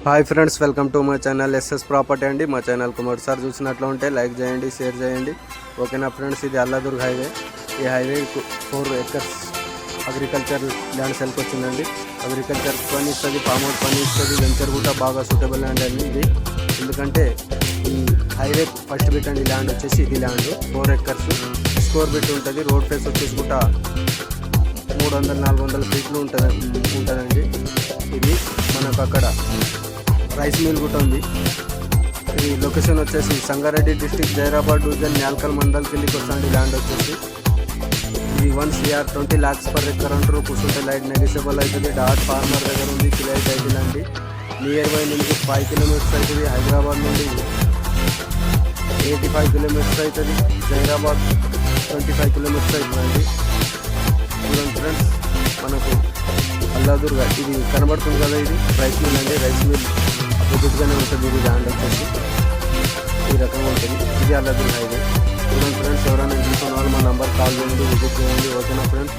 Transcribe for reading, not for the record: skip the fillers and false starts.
Hi friends, welcome to my channel SS property అండి. మా ఛానల్కు మొదటిసారి చూసినట్లు ఉంటే లైక్ చేయండి, షేర్ చేయండి. ఓకేనా ఫ్రెండ్స్, ఇది అల్లాదుర్గ్ హైవే. ఈ హైవే 4 acres అగ్రికల్చర్ ల్యాండ్ సెల్కి వచ్చిందండి. అగ్రికల్చర్ పని ఇస్తుంది, ఫామ్ హౌస్ పని ఇస్తుంది, వెంచర్ కూడా బాగా సూటబుల్ ల్యాండ్ అండి ఇది. ఎందుకంటే ఈ హైవే ఫస్ట్ బిట్ అండి ల్యాండ్ వచ్చేసి ఇది ల్యాండ్ 4 acres స్కోర్ బిట్ ఉంటుంది. రోడ్ ఫేస్ వచ్చేసి కూడా 300-400 ఫీట్లు ఉంటుందండి. ఇది మనకు అక్కడ రైస్ మిల్ కూడా ఉంది. ఈ లొకేషన్ వచ్చేసి సంగారెడ్డి డిస్టిక్, జైరాబాద్ డివిజన్, న్యాల్కల్ మండల్ కిందికి వస్తుంది. ల్యాండ్ వచ్చేసి ఇది 1 CR 20 lakhs per acre అంటారు. కూర్చుంటే లైట్ నెగిషియబుల్ అవుతుంది. డాట్ ఫార్మర్ దగ్గర ఉంది. కిలైట్ టైటిల్ అండి. నియర్ బై నుంచి 5 kilometers అవుతుంది. హైదరాబాద్ నుండి 85 kilometers అవుతుంది. జైరాబాద్ 25 kilometers అవుతుందండి. చూడండి ఫ్రెండ్స్, మనకు అల్లాదుర్గ్ ఇది కనబడుతుంది కదా, ఇది రైస్ మిల్ అండి. రైస్ మిల్ అపోజిట్గానే ఉంటుంది. ఇది ల్యాండ్ వచ్చేసి ఈ రకంగా ఉంటుంది. ఇది అల్లాదుర్గ్ హైవే. చూడండి ఫ్రెండ్స్, ఎవరైనా తీసుకున్న వాళ్ళు మా నంబర్ కాల్ చేయండి, విజిట్ చేయండి. ఓకేనా ఫ్రెండ్స్.